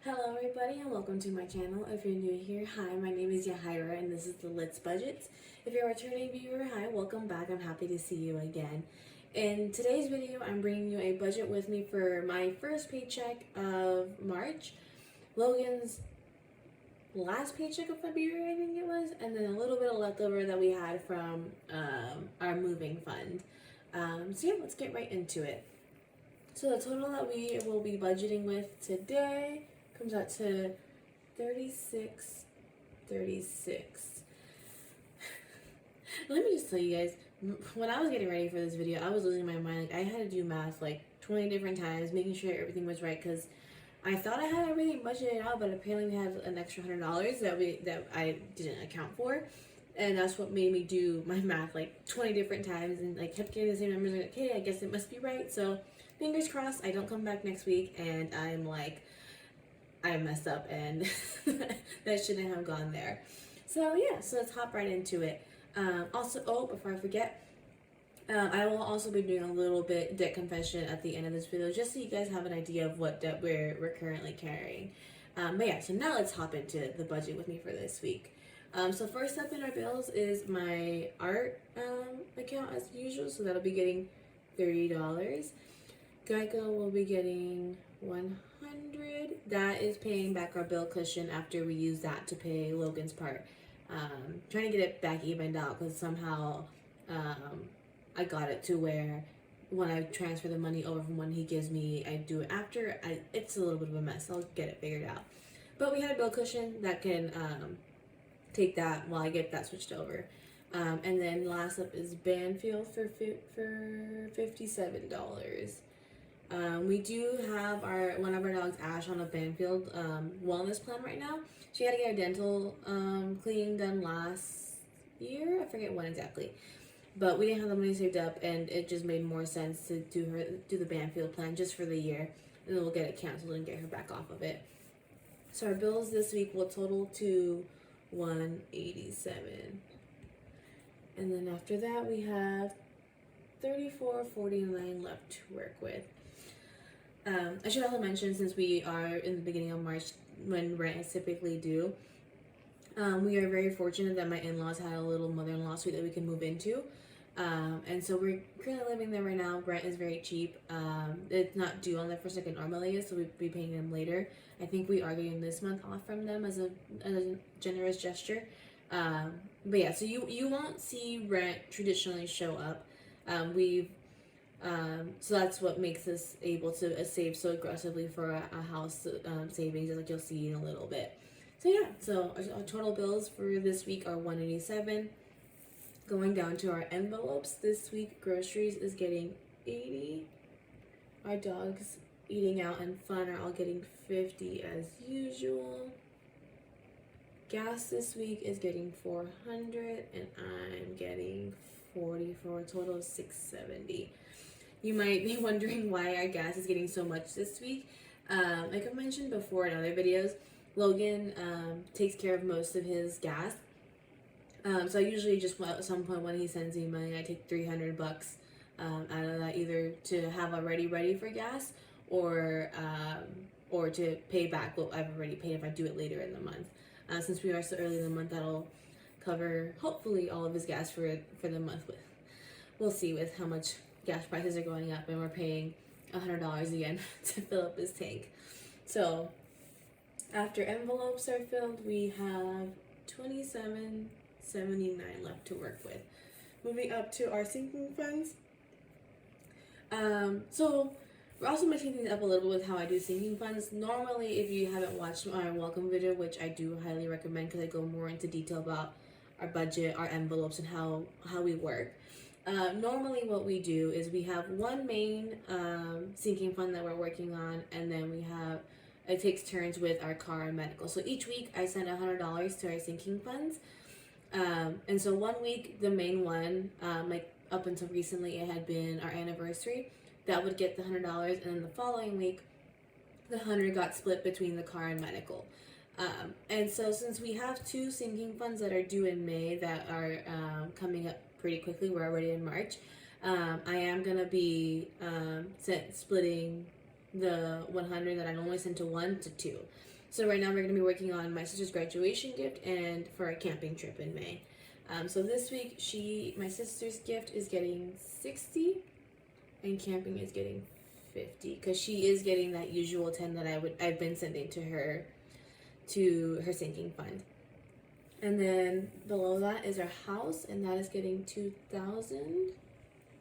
Hello everybody and welcome to my channel. If you're new here, hi, my name is Yahira and this is the Let's Budgets. If you're a returning viewer, hi, welcome back. I'm happy to see you again. In today's video, I'm bringing you a budget with me for my first paycheck of March, Logan's last paycheck of February, I think it was, and then a little bit of leftover that we had from our moving fund. So yeah, let's get right into it. So the total that we will be budgeting with today comes out to 36. Let me just tell you guys, when I was getting ready for this video, I was losing my mind. Like, I had to do math like 20 different times, making sure everything was right, because I thought I had everything budgeted out, but apparently we had an extra $100 that I didn't account for. And that's what made me do my math like 20 different times and like kept getting the same numbers. Like, okay, I guess it must be right. So fingers crossed I don't come back next week and I'm like, I messed up and that shouldn't have gone there. So yeah, so let's hop right into it. Also, before I forget, I will also be doing a little bit debt confession at the end of this video, just so you guys have an idea of what debt we're currently carrying. But yeah, so now let's hop into the budget with me for this week. So first up in our bills is my art account as usual, so that'll be getting $30. Geico will be getting $100. That is paying back our bill cushion after we use that to pay Logan's part. Trying to get it back evened out because somehow I got it to where when I transfer the money over from when he gives me, I do it after. It's a little bit of a mess. I'll get it figured out. But we had a bill cushion that can take that while I get that switched over. And then last up is Banfield for $57. We do have one of our dogs, Ash, on a Banfield wellness plan right now. She had to get her dental cleaning done last year. I forget when exactly. But we didn't have the money saved up, and it just made more sense to do the Banfield plan just for the year, and then we'll get it canceled and get her back off of it. So our bills this week will total to $187. And then after that we have $34.49 left to work with. I should also mention, since we are in the beginning of March when rent is typically due, we are very fortunate that my in-laws had a little mother-in-law suite that we can move into. And so we're currently living there right now. Rent is very cheap. It's not due on the first, second, or Malia, so we'll be paying them later. I think we are getting this month off from them as a generous gesture. But yeah, so you won't see rent traditionally show up. So that's what makes us able to save so aggressively for a house savings, like you'll see in a little bit. So yeah, so our total bills for this week are $187. Going down to our envelopes this week, groceries is getting $80. Our dogs eating out and fun are all getting $50 as usual. Gas this week is getting $400, and I'm getting $40 for a total of $670. You might be wondering why our gas is getting so much this week. Like I mentioned before in other videos, Logan takes care of most of his gas. So I usually just, at some point when he sends me money, I take $300 out of that, either to have already ready for gas or to pay back what I've already paid if I do it later in the month. Since we are so early in the month, that'll cover hopefully all of his gas for the month. We'll see with how much gas prices are going up, and we're paying $100 again to fill up his tank. So after envelopes are filled, we have $27.79 left to work with. Moving up to our sinking funds. So we're also mixing things up a little bit with how I do sinking funds. Normally, if you haven't watched my welcome video, which I do highly recommend because I go more into detail about our budget, our envelopes, and how we work. Normally what we do is we have one main sinking fund that we're working on, and then it takes turns with our car and medical. So each week I send $100 to our sinking funds. And so one week, the main one, like up until recently, it had been our anniversary. That would get the $100, and then the following week, the 100 got split between the car and medical. And so since we have two sinking funds that are due in May that are coming up pretty quickly, we're already in March, I am going to be splitting the 100 that I normally send to 1 to 2. So right now we're going to be working on my sister's graduation gift and for a camping trip in May. So this week my sister's gift is getting 60 and camping is getting 50 because she is getting that usual 10 that I've been sending to her sinking fund. And then below that is our house, and that is getting 2,000,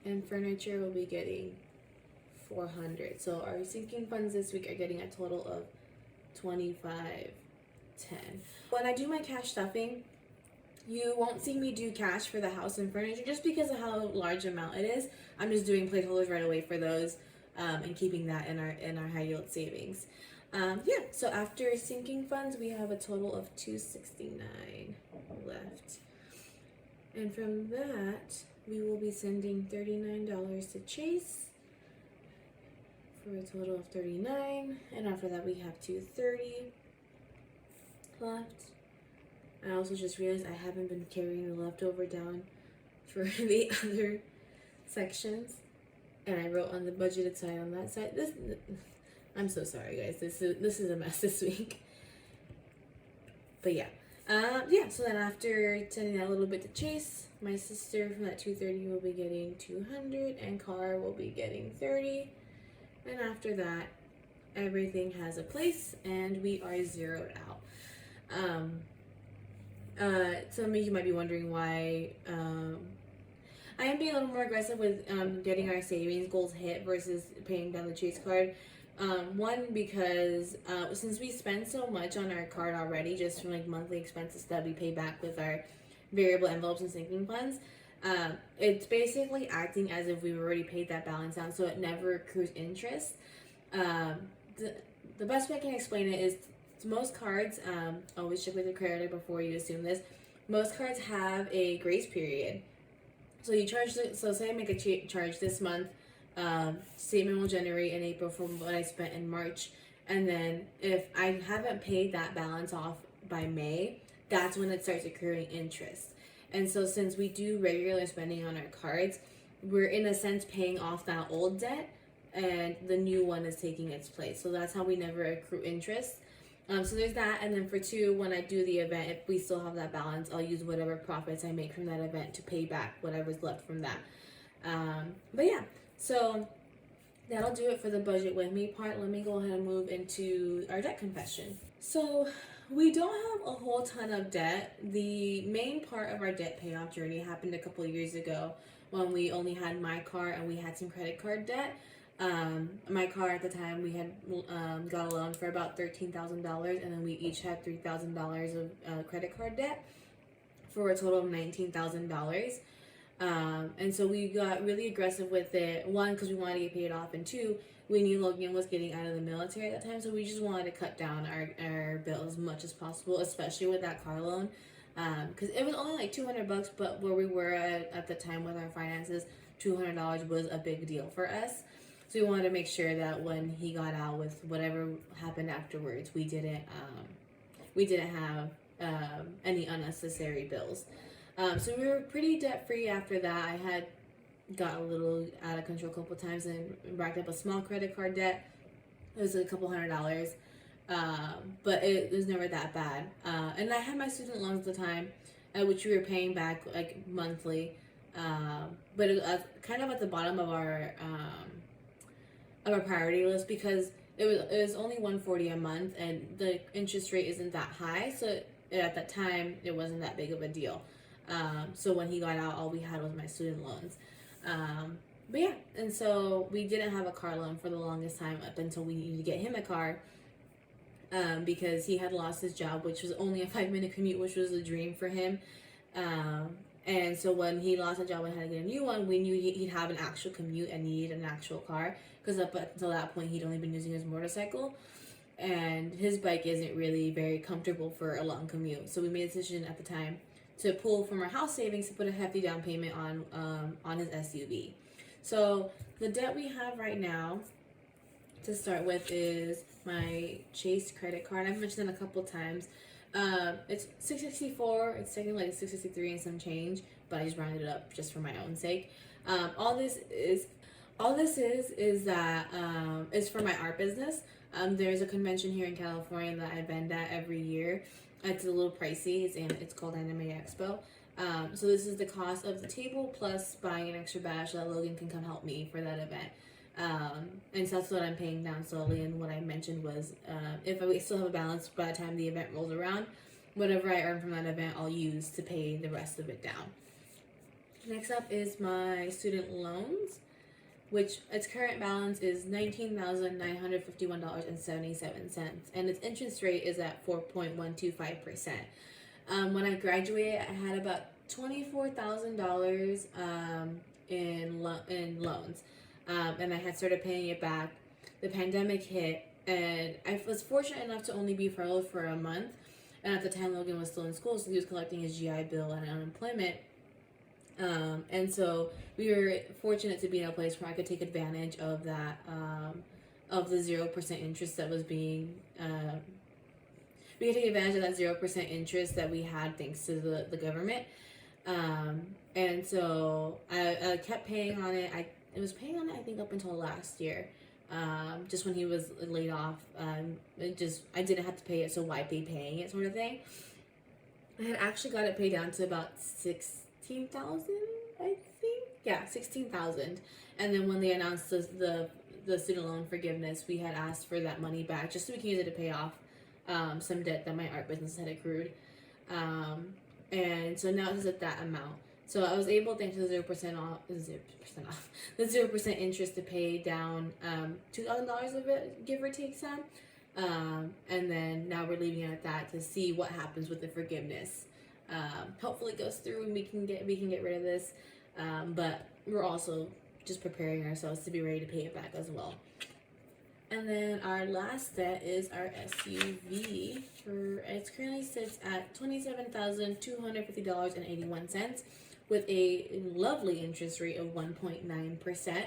and furniture will be getting 400. So our sinking funds this week are getting a total of 2510. When I do my cash stuffing, you won't see me do cash for the house and furniture just because of how large amount it is. I'm just doing placeholders right away for those, and keeping that in our high yield savings. So after sinking funds, we have a total of 269 left. And from that, we will be sending $39 to Chase for a total of 39. And after that, we have 230 left. I also just realized I haven't been carrying the leftover down for the other sections. And I wrote on the budgeted side on that side. I'm so sorry, guys. This is a mess this week. But yeah. So then after sending that little bit to Chase, my sister from that 230 will be getting 200 and Car will be getting 30. And after that, everything has a place and we are zeroed out. Some of you might be wondering why I am being a little more aggressive with getting our savings goals hit versus paying down the Chase card. One, because since we spend so much on our card already, just from like monthly expenses that we pay back with our variable envelopes and sinking funds, it's basically acting as if we've already paid that balance down, so it never accrues interest. The best way I can explain it is most cards, always check with your creditor before you assume this, most cards have a grace period. So you charge, so say I make a charge this month, statement will generate in April from what I spent in March, and then if I haven't paid that balance off by May, that's when it starts accruing interest. And so since we do regular spending on our cards, we're in a sense paying off that old debt and the new one is taking its place. So that's how we never accrue interest. So there's that. And then for 2, when I do the event, if we still have that balance, I'll use whatever profits I make from that event to pay back whatever's left from that. But yeah, so that'll do it for the budget with me part. Let me go ahead and move into our debt confession. So we don't have a whole ton of debt. The main part of our debt payoff journey happened a couple of years ago when we only had my car and we had some credit card debt. My car at the time, we had got a loan for about $13,000, and then we each had $3,000 of credit card debt for a total of $19,000. And so we got really aggressive with it. 1, because we wanted to get paid off, and 2, we knew Logan was getting out of the military at that time, so we just wanted to cut down our bill as much as possible, especially with that car loan. Because it was only like $200, but where we were at the time with our finances, $200 was a big deal for us. So we wanted to make sure that when he got out, with whatever happened afterwards, we didn't have any unnecessary bills. So we were pretty debt free after that. I had got a little out of control a couple times and racked up a small credit card debt. It was a couple $100, but it was never that bad. And I had my student loans at the time, which we were paying back like monthly. But it was kind of at the bottom of our priority list because it was only $140 a month and the interest rate isn't that high, so at that time it wasn't that big of a deal. So when he got out, all we had was my student loans. But yeah, and so we didn't have a car loan for the longest time up until we needed to get him a car, because he had lost his job, which was only a 5-minute commute, which was a dream for him. And so when he lost a job and had to get a new one, we knew he'd have an actual commute and needed an actual car, because up until that point he'd only been using his motorcycle, and his bike isn't really very comfortable for a long commute. So we made a decision at the time to pull from our house savings to put a hefty down payment on his SUV. So the debt we have right now to start with is my Chase credit card. I've mentioned it a couple times. It's $664. It's technically like $663 and some change, but I just rounded it up just for my own sake. All All this is that is for my art business. There's a convention here in California that I vend at every year. It's a little pricey. It's called Anime Expo. So this is the cost of the table plus buying an extra badge so that Logan can come help me for that event. And so that's what I'm paying down slowly. And what I mentioned was, if I still have a balance by the time the event rolls around, whatever I earn from that event, I'll use to pay the rest of it down. Next up is my student loans, which its current balance is $19,951.77, and its interest rate is at 4.125%. When I graduated, I had about $24,000 in loans, and I had started paying it back. The pandemic hit, and I was fortunate enough to only be furloughed for a month. And at the time, Logan was still in school, so he was collecting his GI Bill and unemployment. And so we were fortunate to be in a place where I could take advantage of that, of the 0% interest that was being, we could take advantage of that 0% interest that we had thanks to the government. And so I kept paying on it. I was paying on it, I think, up until last year. Just when he was laid off, I didn't have to pay it, so why be paying it, sort of thing. I had actually got it paid down to about 16,000, I think. Yeah, 16,000. And then when they announced the student loan forgiveness, we had asked for that money back just so we can use it to pay off some debt that my art business had accrued. And so now it's at that amount. So I was able, thanks to the 0% off, the 0% interest, to pay down $2,000 of it, give or take some. And then now we're leaving it at that to see what happens with the forgiveness. Hopefully it goes through and we can get rid of this. But we're also just preparing ourselves to be ready to pay it back as well. And then our last debt is our SUV. It currently sits at $27,250.81 with a lovely interest rate of 1.9%.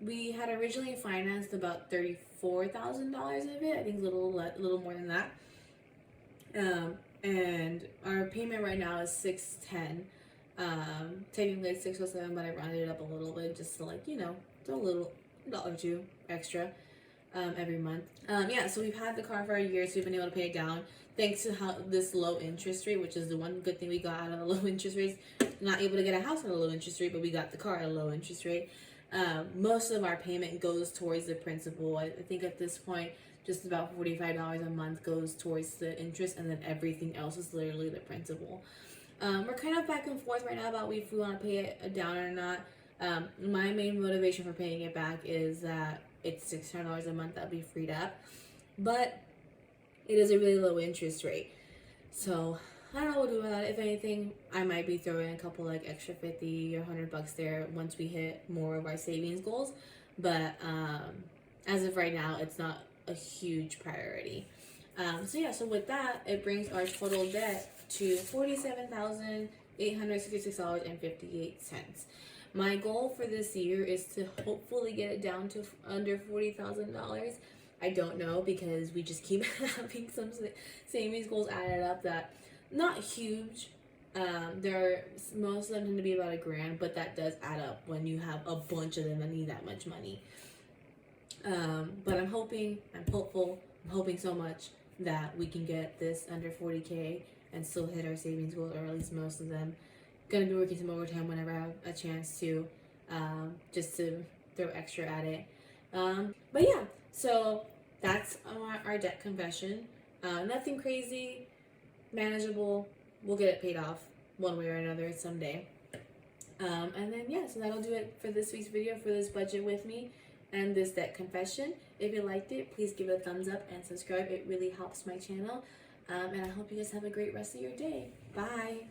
We had originally financed about $34,000 of it. I think a little more than that. And our payment right now is $610. Technically it's $607, but I rounded it up a little bit just to, like, do a little $1 or $2 extra every month. So we've had the car for a year, so we've been able to pay it down thanks to this low interest rate, which is the one good thing we got out of the low interest rates. Not able to get a house at a low interest rate, but we got the car at a low interest rate. Most of our payment goes towards the principal. I think at this point, just about $45 a month goes towards the interest, and then everything else is literally the principal. We're kind of back and forth right now about if we want to pay it down or not. My main motivation for paying it back is that it's $600 a month that'll be freed up, but it is a really low interest rate. So I don't know what we'll do about it. If anything, I might be throwing a couple like extra 50 or $100 there once we hit more of our savings goals. But as of right now, it's not a huge priority. So with that, it brings our total debt to $47,866.58. My goal for this year is to hopefully get it down to under $40,000. I don't know, because we just keep having some savings goals added up that not huge. Most of them tend to be about $1,000, but that does add up when you have a bunch of them that need that much money. But I'm hoping so much that we can get this under 40K and still hit our savings goal, or at least most of them. Gonna be working some overtime whenever I have a chance to, just to throw extra at it. But yeah, so that's our debt confession. Nothing crazy, manageable. We'll get it paid off one way or another someday. And then so that'll do it for this week's video, for this budget with me and this debt confession. If you liked it, please give it a thumbs up and subscribe. It really helps my channel. And I hope you guys have a great rest of your day. Bye.